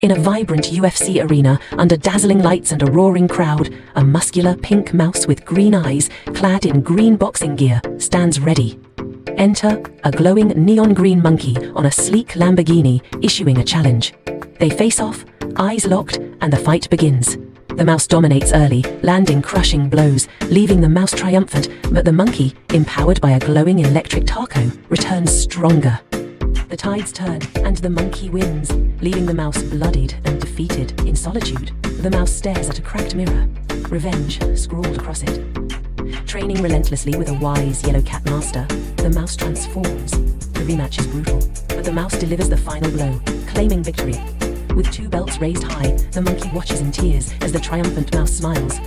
In a vibrant UFC arena, under dazzling lights and a roaring crowd, a muscular pink mouse with green eyes, clad in green boxing gear, stands ready. Enter a glowing neon green monkey on a sleek Lamborghini, issuing a challenge. They face off, eyes locked, and the fight begins. The mouse dominates early, landing crushing blows, leaving the mouse triumphant, but the monkey, empowered by a glowing electric taco, returns stronger. The tides turn, and the monkey wins, leaving the mouse bloodied and defeated. In solitude, the mouse stares at a cracked mirror, revenge scrawled across it. Training relentlessly with a wise yellow cat master, the mouse transforms. The rematch is brutal, but the mouse delivers the final blow, claiming victory. With two belts raised high, the monkey watches in tears as the triumphant mouse smiles.